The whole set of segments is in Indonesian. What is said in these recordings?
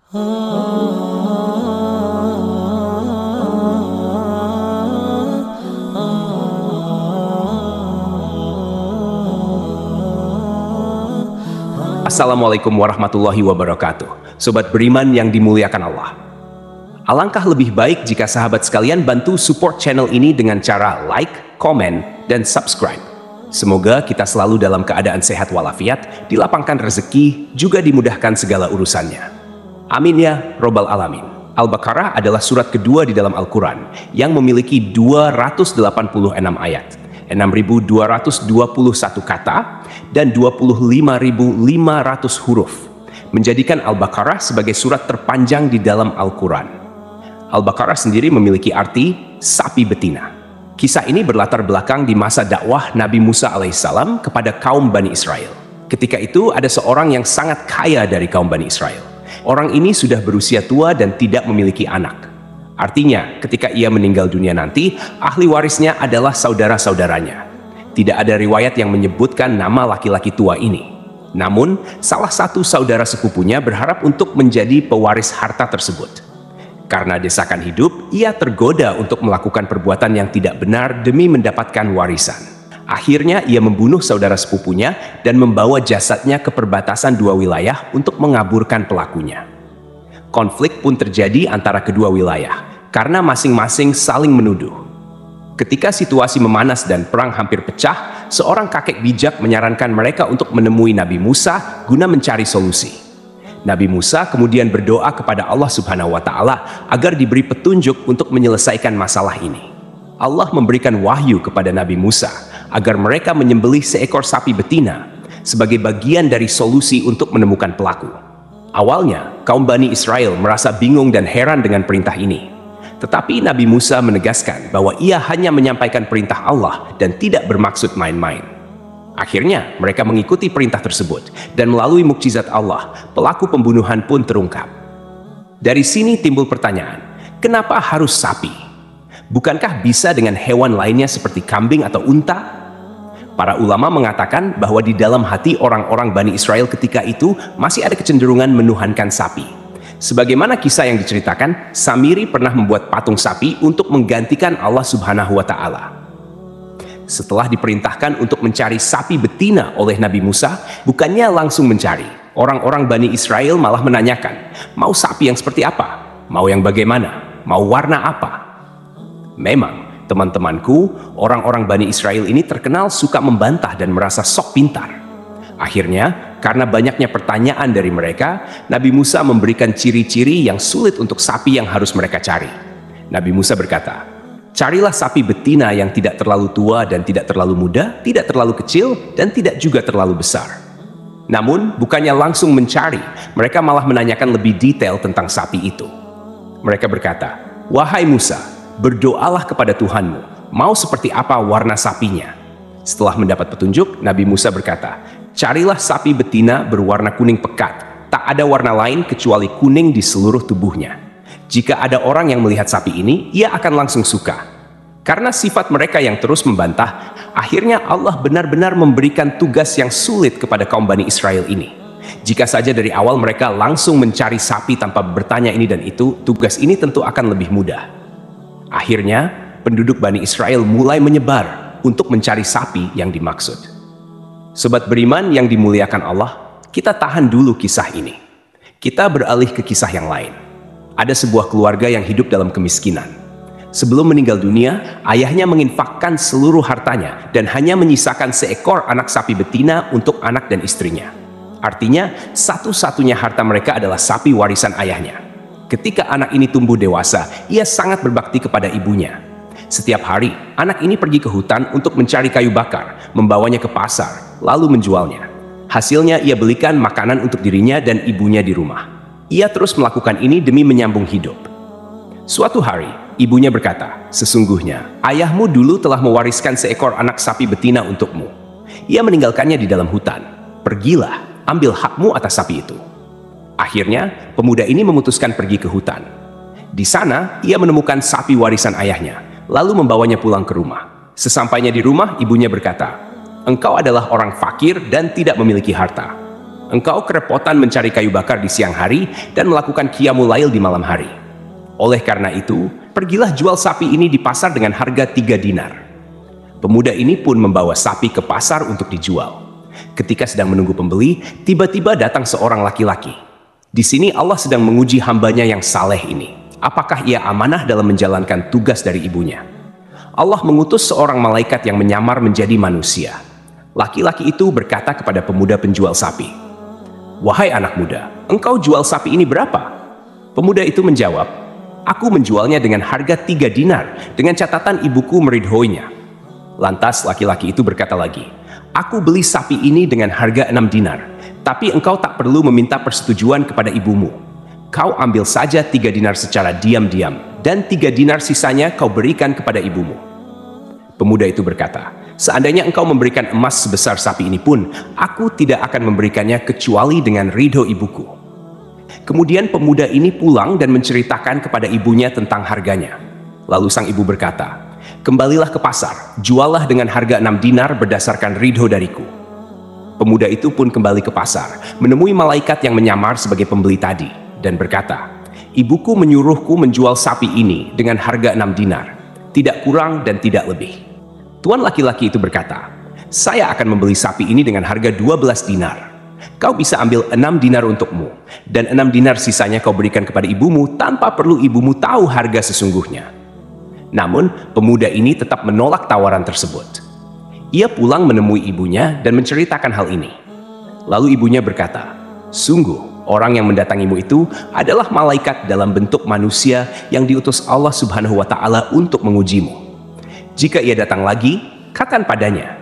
Assalamualaikum warahmatullahi wabarakatuh. Sobat beriman yang dimuliakan Allah. Alangkah lebih baik jika sahabat sekalian bantu support channel ini dengan cara like, komen, dan subscribe. Semoga kita selalu dalam keadaan sehat walafiat, dilapangkan rezeki, juga dimudahkan segala urusannya. Amin ya Robbal Alamin. Al-Baqarah adalah surat kedua di dalam Al-Quran yang memiliki 286 ayat, 6.221 kata, dan 25.500 huruf, menjadikan Al-Baqarah sebagai surat terpanjang di dalam Al-Quran. Al-Baqarah sendiri memiliki arti sapi betina. Kisah ini berlatar belakang di masa dakwah Nabi Musa alaihissalam kepada kaum Bani Israel. Ketika itu ada seorang yang sangat kaya dari kaum Bani Israel. Orang ini sudah berusia tua dan tidak memiliki anak. Artinya, ketika ia meninggal dunia nanti, ahli warisnya adalah saudara-saudaranya. Tidak ada riwayat yang menyebutkan nama laki-laki tua ini. Namun, salah satu saudara sepupunya berharap untuk menjadi pewaris harta tersebut. Karena desakan hidup, ia tergoda untuk melakukan perbuatan yang tidak benar demi mendapatkan warisan. Akhirnya, ia membunuh saudara sepupunya dan membawa jasadnya ke perbatasan dua wilayah untuk mengaburkan pelakunya. Konflik pun terjadi antara kedua wilayah, karena masing-masing saling menuduh. Ketika situasi memanas dan perang hampir pecah, seorang kakek bijak menyarankan mereka untuk menemui Nabi Musa guna mencari solusi. Nabi Musa kemudian berdoa kepada Allah Subhanahu wa Ta'ala agar diberi petunjuk untuk menyelesaikan masalah ini. Allah memberikan wahyu kepada Nabi Musa agar mereka menyembelih seekor sapi betina sebagai bagian dari solusi untuk menemukan pelaku. Awalnya, kaum Bani Israel merasa bingung dan heran dengan perintah ini. Tetapi Nabi Musa menegaskan bahwa ia hanya menyampaikan perintah Allah dan tidak bermaksud main-main. Akhirnya, mereka mengikuti perintah tersebut dan melalui mukjizat Allah, pelaku pembunuhan pun terungkap. Dari sini timbul pertanyaan, kenapa harus sapi? Bukankah bisa dengan hewan lainnya seperti kambing atau unta? Para ulama mengatakan bahwa di dalam hati orang-orang Bani Israel ketika itu masih ada kecenderungan menuhankan sapi. Sebagaimana kisah yang diceritakan, Samiri pernah membuat patung sapi untuk menggantikan Allah Subhanahu wa Ta'ala. Setelah diperintahkan untuk mencari sapi betina oleh Nabi Musa, bukannya langsung mencari. Orang-orang Bani Israel malah menanyakan, mau sapi yang seperti apa? Mau yang bagaimana? Mau warna apa? Memang, teman-temanku, orang-orang Bani Israel ini terkenal suka membantah dan merasa sok pintar. Akhirnya, karena banyaknya pertanyaan dari mereka, Nabi Musa memberikan ciri-ciri yang sulit untuk sapi yang harus mereka cari. Nabi Musa berkata, carilah sapi betina yang tidak terlalu tua dan tidak terlalu muda, tidak terlalu kecil, dan tidak juga terlalu besar. Namun, bukannya langsung mencari, mereka malah menanyakan lebih detail tentang sapi itu. Mereka berkata, wahai Musa, berdoalah kepada Tuhanmu, mau seperti apa warna sapinya? Setelah mendapat petunjuk, Nabi Musa berkata, carilah sapi betina berwarna kuning pekat, tak ada warna lain kecuali kuning di seluruh tubuhnya. Jika ada orang yang melihat sapi ini, ia akan langsung suka. Karena sifat mereka yang terus membantah, akhirnya Allah benar-benar memberikan tugas yang sulit kepada kaum Bani Israel ini. Jika saja dari awal mereka langsung mencari sapi tanpa bertanya ini dan itu, tugas ini tentu akan lebih mudah. Akhirnya, penduduk Bani Israel mulai menyebar untuk mencari sapi yang dimaksud. Sobat beriman yang dimuliakan Allah, kita tahan dulu kisah ini. Kita beralih ke kisah yang lain. Ada sebuah keluarga yang hidup dalam kemiskinan. Sebelum meninggal dunia, ayahnya menginfakkan seluruh hartanya dan hanya menyisakan seekor anak sapi betina untuk anak dan istrinya. Artinya, satu-satunya harta mereka adalah sapi warisan ayahnya. Ketika anak ini tumbuh dewasa, ia sangat berbakti kepada ibunya. Setiap hari, anak ini pergi ke hutan untuk mencari kayu bakar, membawanya ke pasar, lalu menjualnya. Hasilnya ia belikan makanan untuk dirinya dan ibunya di rumah. Ia terus melakukan ini demi menyambung hidup. Suatu hari, ibunya berkata, sesungguhnya ayahmu dulu telah mewariskan seekor anak sapi betina untukmu. Ia meninggalkannya di dalam hutan. Pergilah, ambil hakmu atas sapi itu. Akhirnya, pemuda ini memutuskan pergi ke hutan. Di sana, ia menemukan sapi warisan ayahnya, lalu membawanya pulang ke rumah. Sesampainya di rumah, ibunya berkata, engkau adalah orang fakir dan tidak memiliki harta. Engkau kerepotan mencari kayu bakar di siang hari dan melakukan qiyamul lail di malam hari. Oleh karena itu, pergilah jual sapi ini di pasar dengan harga 3 dinar. Pemuda ini pun membawa sapi ke pasar untuk dijual. Ketika sedang menunggu pembeli, tiba-tiba datang seorang laki-laki. Di sini Allah sedang menguji hambanya yang saleh ini. Apakah ia amanah dalam menjalankan tugas dari ibunya? Allah mengutus seorang malaikat yang menyamar menjadi manusia. Laki-laki itu berkata kepada pemuda penjual sapi, "Wahai anak muda, engkau jual sapi ini berapa?" Pemuda itu menjawab, "Aku menjualnya dengan harga 3 dinar, dengan catatan ibuku meridhoinya." Lantas laki-laki itu berkata lagi, "Aku beli sapi ini dengan harga 6 dinar, tapi engkau tak perlu meminta persetujuan kepada ibumu. Kau ambil saja 3 dinar secara diam-diam, dan 3 dinar sisanya kau berikan kepada ibumu." Pemuda itu berkata, "Seandainya engkau memberikan emas sebesar sapi ini pun, aku tidak akan memberikannya kecuali dengan ridho ibuku." Kemudian pemuda ini pulang dan menceritakan kepada ibunya tentang harganya. Lalu sang ibu berkata, "Kembalilah ke pasar, jualah dengan harga 6 dinar berdasarkan ridho dariku." Pemuda itu pun kembali ke pasar, menemui malaikat yang menyamar sebagai pembeli tadi, dan berkata, "Ibuku menyuruhku menjual sapi ini dengan harga 6 dinar, tidak kurang dan tidak lebih." Tuan laki-laki itu berkata, "Saya akan membeli sapi ini dengan harga 12 dinar. Kau bisa ambil 6 dinar untukmu, dan 6 dinar sisanya kau berikan kepada ibumu tanpa perlu ibumu tahu harga sesungguhnya." Namun, pemuda ini tetap menolak tawaran tersebut. Ia pulang menemui ibunya dan menceritakan hal ini. Lalu ibunya berkata, "Sungguh, orang yang mendatangimu itu adalah malaikat dalam bentuk manusia yang diutus Allah Subhanahu wa Ta'ala untuk mengujimu. Jika ia datang lagi, katakan padanya,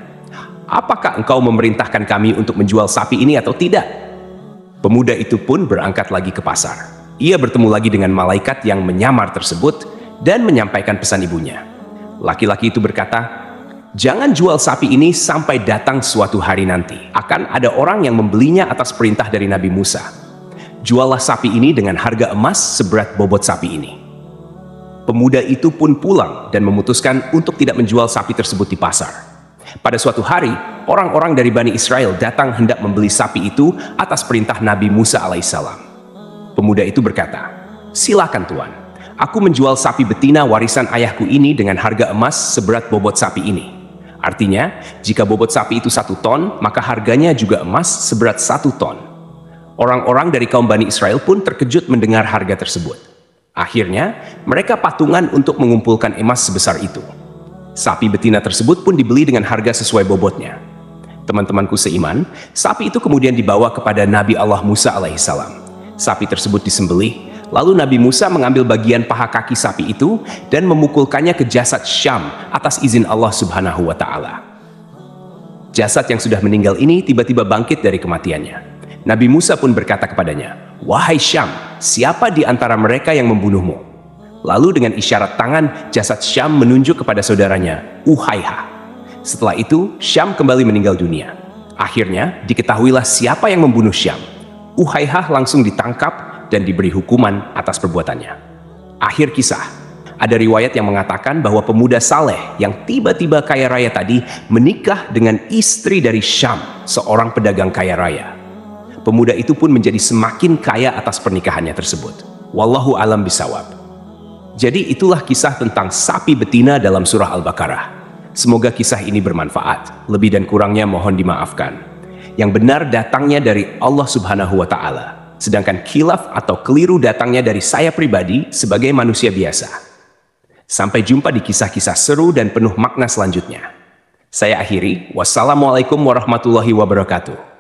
'Apakah engkau memerintahkan kami untuk menjual sapi ini atau tidak?'" Pemuda itu pun berangkat lagi ke pasar. Ia bertemu lagi dengan malaikat yang menyamar tersebut dan menyampaikan pesan ibunya. Laki-laki itu berkata, "Jangan jual sapi ini sampai datang suatu hari nanti. Akan ada orang yang membelinya atas perintah dari Nabi Musa. Juallah sapi ini dengan harga emas seberat bobot sapi ini." Pemuda itu pun pulang dan memutuskan untuk tidak menjual sapi tersebut di pasar. Pada suatu hari, orang-orang dari Bani Israel datang hendak membeli sapi itu atas perintah Nabi Musa alaihissalam. Pemuda itu berkata, "Silakan Tuan, aku menjual sapi betina warisan ayahku ini dengan harga emas seberat bobot sapi ini." Artinya, jika bobot sapi itu 1 ton, maka harganya juga emas seberat 1 ton. Orang-orang dari kaum Bani Israel pun terkejut mendengar harga tersebut. Akhirnya, mereka patungan untuk mengumpulkan emas sebesar itu. Sapi betina tersebut pun dibeli dengan harga sesuai bobotnya. Teman-temanku seiman, sapi itu kemudian dibawa kepada Nabi Allah Musa alaihissalam. Sapi tersebut disembelih, lalu Nabi Musa mengambil bagian paha kaki sapi itu dan memukulkannya ke jasad Syam atas izin Allah Subhanahu wa Ta'ala. Jasad yang sudah meninggal ini tiba-tiba bangkit dari kematiannya. Nabi Musa pun berkata kepadanya, "Wahai Syam, siapa di antara mereka yang membunuhmu?" Lalu dengan isyarat tangan, jasad Syam menunjuk kepada saudaranya, Uhaiha. Setelah itu, Syam kembali meninggal dunia. Akhirnya, diketahuilah siapa yang membunuh Syam. Uhaiha langsung ditangkap dan diberi hukuman atas perbuatannya. Akhir kisah, ada riwayat yang mengatakan bahwa pemuda saleh yang tiba-tiba kaya raya tadi menikah dengan istri dari Syam, seorang pedagang kaya raya. Pemuda itu pun menjadi semakin kaya atas pernikahannya tersebut. Wallahu alam bisawab. Jadi itulah kisah tentang sapi betina dalam surah Al-Baqarah. Semoga kisah ini bermanfaat. Lebih dan kurangnya mohon dimaafkan. Yang benar datangnya dari Allah Subhanahu wa Ta'ala. Sedangkan khilaf atau keliru datangnya dari saya pribadi sebagai manusia biasa. Sampai jumpa di kisah-kisah seru dan penuh makna selanjutnya. Saya akhiri. Wassalamualaikum warahmatullahi wabarakatuh.